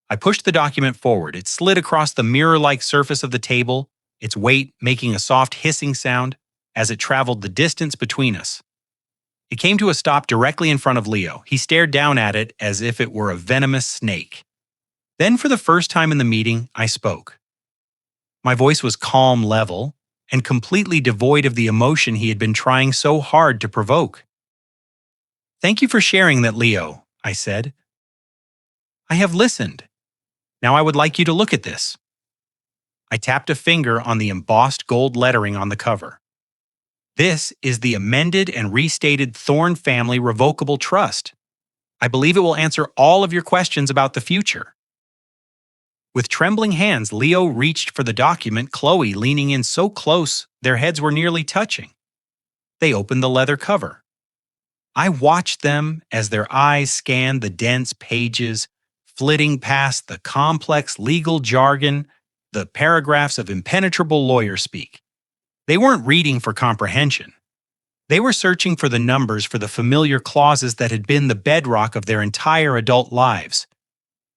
S1: I pushed the document forward. It slid across the mirror-like surface of the table, its weight making a soft hissing sound as it traveled the distance between us. It came to a stop directly in front of Leo. He stared down at it as if it were a venomous snake. Then, for the first time in the meeting, I spoke. My voice was calm, level, and completely devoid of the emotion he had been trying so hard to provoke. "Thank you for sharing that, Leo," I said. "I have listened. Now I would like you to look at this." I tapped a finger on the embossed gold lettering on the cover. "This is the amended and restated Thorne Family Revocable Trust. I believe it will answer all of your questions about the future." With trembling hands, Leo reached for the document, Chloe leaning in so close their heads were nearly touching. They opened the leather cover. I watched them as their eyes scanned the dense pages, flitting past the complex legal jargon, the paragraphs of impenetrable lawyer speak. They weren't reading for comprehension. They were searching for the numbers for the familiar clauses that had been the bedrock of their entire adult lives.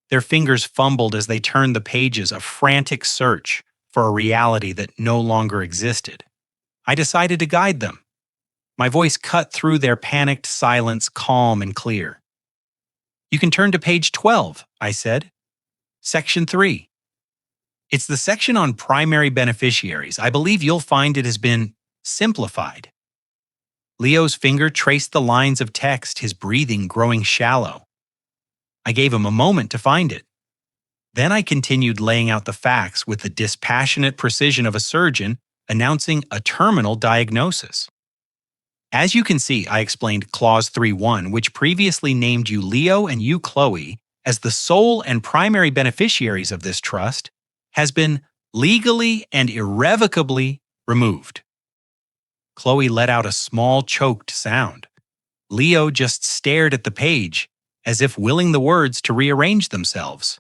S1: Their fingers fumbled as they turned the pages, a frantic search for a reality that no longer existed. I decided to guide them. My voice cut through their panicked silence, calm and clear. "You can turn to page 12, I said. Section 3. It's the section on primary beneficiaries. I believe you'll find it has been simplified." Leo's finger traced the lines of text, his breathing growing shallow. I gave him a moment to find it. Then I continued laying out the facts with the dispassionate precision of a surgeon announcing a terminal diagnosis. "As you can see," I explained Clause 3.1, which previously named you Leo and you Chloe as the sole and primary beneficiaries of this trust, has been legally and irrevocably removed. Chloe let out a small choked sound. Leo just stared at the page, as if willing the words to rearrange themselves.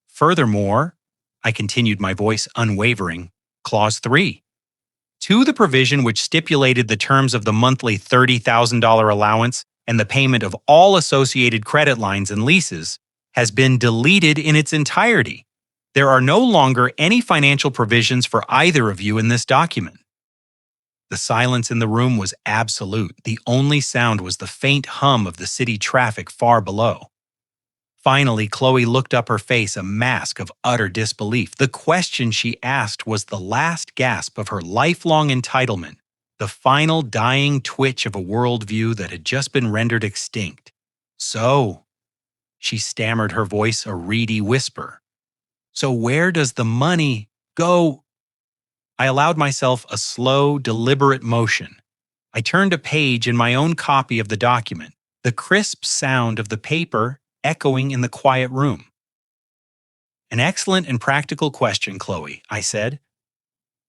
S1: "Furthermore," I continued, my voice unwavering, Clause 3. "To the provision which stipulated the terms of the monthly $30,000 allowance and the payment of all associated credit lines and leases has been deleted in its entirety. There are no longer any financial provisions for either of you in this document." The silence in the room was absolute. The only sound was the faint hum of the city traffic far below. Finally, Chloe looked up, her face a mask of utter disbelief. The question she asked was the last gasp of her lifelong entitlement, the final dying twitch of a worldview that had just been rendered extinct. "So," she stammered, her voice a reedy whisper. "So where does the money go?" I allowed myself a slow, deliberate motion. I turned a page in my own copy of the document, the crisp sound of the paper echoing in the quiet room. An excellent and practical question, Chloe, I said.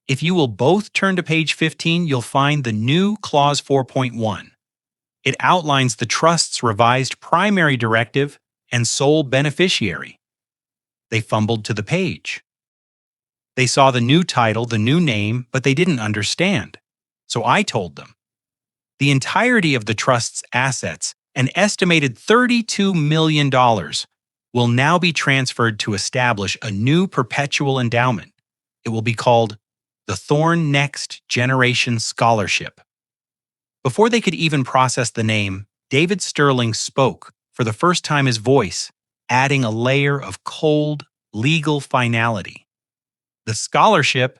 S1: If you will both turn to page 15, you'll find the new Clause 4.1. It outlines the trust's revised primary directive and sole beneficiary. They fumbled to the page. They saw the new title, the new name, but they didn't understand. So I told them. The entirety of the trust's assets, an estimated $32 million, will now be transferred to establish a new perpetual endowment. It will be called the Thorn Next Generation Scholarship. Before they could even process the name, David Sterling spoke, for the first time his voice, adding a layer of cold, legal finality. The scholarship,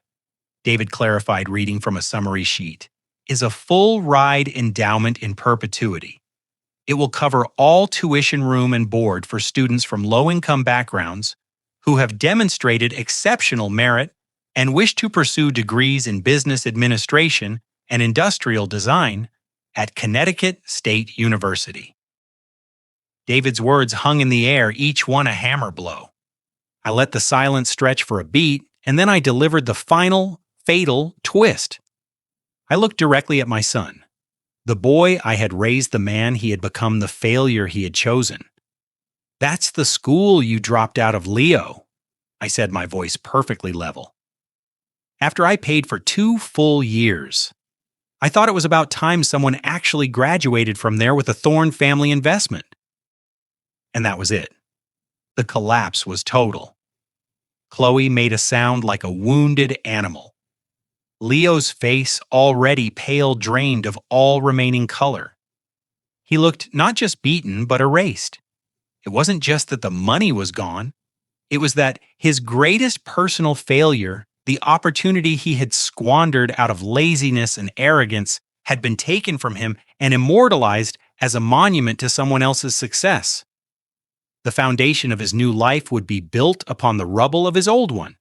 S1: David clarified reading from a summary sheet, is a full-ride endowment in perpetuity. It will cover all tuition, room, and board for students from low-income backgrounds who have demonstrated exceptional merit and wish to pursue degrees in business administration and industrial design at Connecticut State University. David's words hung in the air, each one a hammer blow. I let the silence stretch for a beat, and then I delivered the final, fatal twist. I looked directly at my son. The boy I had raised the man he had become, the failure he had chosen. "That's the school you dropped out of, Leo," I said, my voice perfectly level. After I paid for 2 full years, I thought it was about time someone actually graduated from there with a Thorn family investment. And that was it. The collapse was total. Chloe made a sound like a wounded animal. Leo's face, already pale, drained of all remaining color. He looked not just beaten, but erased. It wasn't just that the money was gone. It was that his greatest personal failure, the opportunity he had squandered out of laziness and arrogance, had been taken from him and immortalized as a monument to someone else's success. The foundation of his new life would be built upon the rubble of his old one.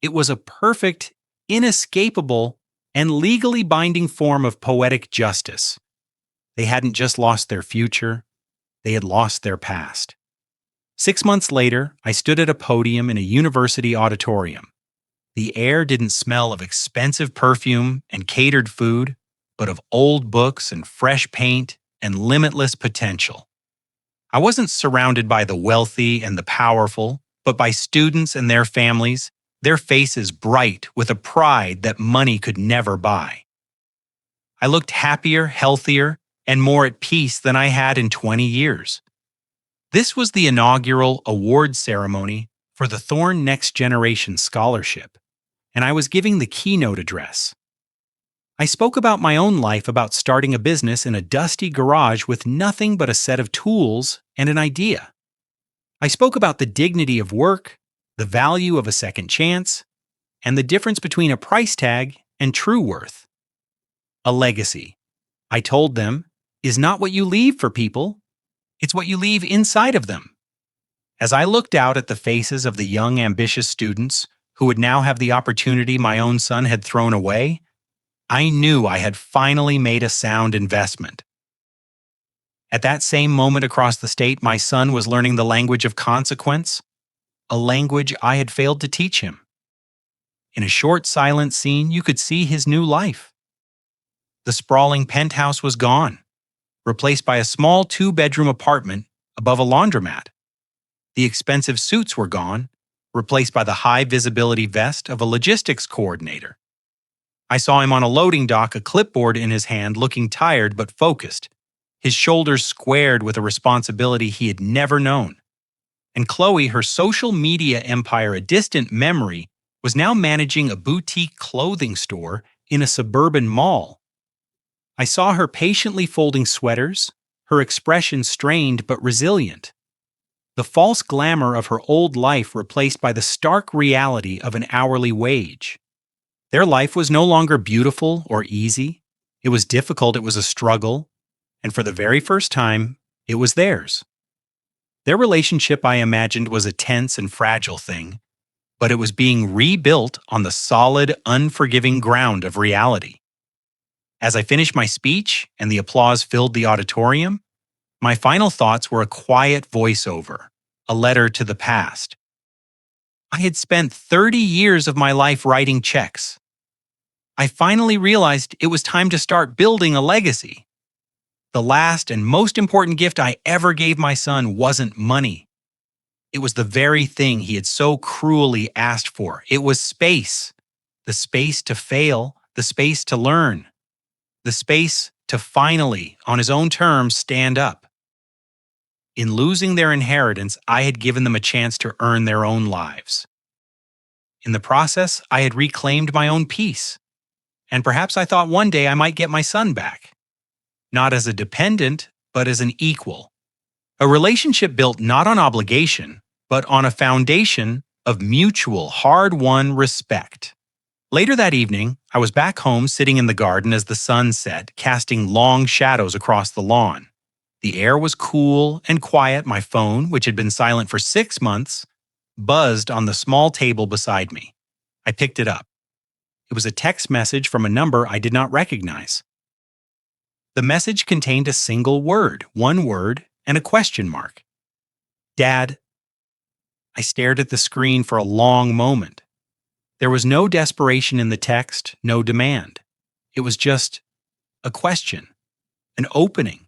S1: It was a perfect, inescapable, and legally binding form of poetic justice. They hadn't just lost their future, they had lost their past. 6 months later, I stood at a podium in a university auditorium. The air didn't smell of expensive perfume and catered food, but of old books and fresh paint and limitless potential. I wasn't surrounded by the wealthy and the powerful, but by students and their families, their faces bright with a pride that money could never buy. I looked happier, healthier, and more at peace than I had in 20 years. This was the inaugural award ceremony for the Thorn Next Generation Scholarship, and I was giving the keynote address. I spoke about my own life, about starting a business in a dusty garage with nothing but a set of tools and an idea. I spoke about the dignity of work, the value of a second chance, and the difference between a price tag and true worth. A legacy, I told them, is not what you leave for people, it's what you leave inside of them. As I looked out at the faces of the young, ambitious students who would now have the opportunity my own son had thrown away, I knew I had finally made a sound investment. At that same moment across the state, my son was learning the language of consequence, a language I had failed to teach him. In a short, silent scene, you could see his new life. The sprawling penthouse was gone, replaced by a small 2-bedroom apartment above a laundromat. The expensive suits were gone, replaced by the high-visibility vest of a logistics coordinator. I saw him on a loading dock, a clipboard in his hand, looking tired but focused, his shoulders squared with a responsibility he had never known. And Chloe, her social media empire a distant memory, was now managing a boutique clothing store in a suburban mall. I saw her patiently folding sweaters, her expression strained but resilient. The false glamour of her old life replaced by the stark reality of an hourly wage. Their life was no longer beautiful or easy. It was difficult, it was a struggle, and for the very first time, it was theirs. Their relationship, I imagined, was a tense and fragile thing, but it was being rebuilt on the solid, unforgiving ground of reality. As I finished my speech and the applause filled the auditorium, my final thoughts were a quiet voiceover, a letter to the past. I had spent 30 years of my life writing checks. I finally realized it was time to start building a legacy. The last and most important gift I ever gave my son wasn't money. It was the very thing he had so cruelly asked for. It was space. The space to fail, the space to learn, the space to finally, on his own terms, stand up. In losing their inheritance, I had given them a chance to earn their own lives. In the process, I had reclaimed my own peace. And perhaps I thought one day I might get my son back. Not as a dependent, but as an equal. A relationship built not on obligation, but on a foundation of mutual, hard-won respect. Later that evening, I was back home sitting in the garden as the sun set, casting long shadows across the lawn. The air was cool and quiet. My phone, which had been silent for 6 months, buzzed on the small table beside me. I picked it up. It was a text message from a number I did not recognize. The message contained a single word, one word, and a question mark. Dad. I stared at the screen for a long moment. There was no desperation in the text, no demand. It was just a question, an opening,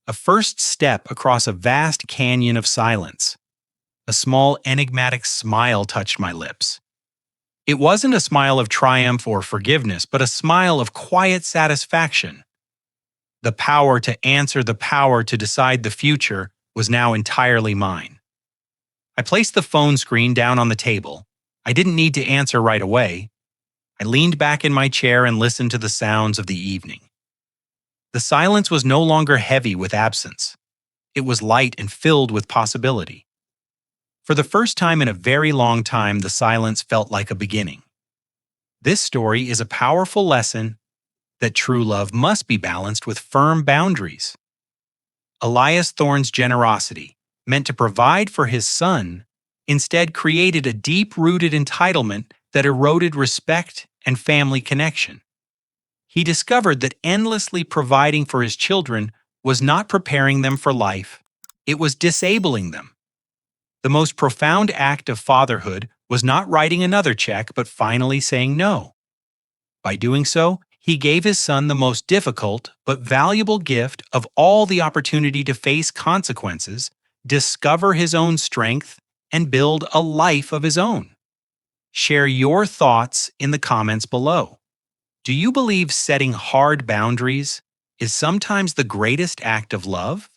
S1: a first step across a vast canyon of silence. A small enigmatic smile touched my lips. It wasn't a smile of triumph or forgiveness, but a smile of quiet satisfaction. The power to answer, the power to decide the future was now entirely mine. I placed the phone screen down on the table. I didn't need to answer right away. I leaned back in my chair and listened to the sounds of the evening. The silence was no longer heavy with absence. It was light and filled with possibility. For the first time in a very long time, the silence felt like a beginning. This story is a powerful lesson that true love must be balanced with firm boundaries. Elias Thorne's generosity, meant to provide for his son, instead created a deep-rooted entitlement that eroded respect and family connection. He discovered that endlessly providing for his children was not preparing them for life, it was disabling them. The most profound act of fatherhood was not writing another check, but finally saying no. By doing so, he gave his son the most difficult but valuable gift of all, the opportunity to face consequences, discover his own strength, and build a life of his own. Share your thoughts in the comments below. Do you believe setting hard boundaries is sometimes the greatest act of love?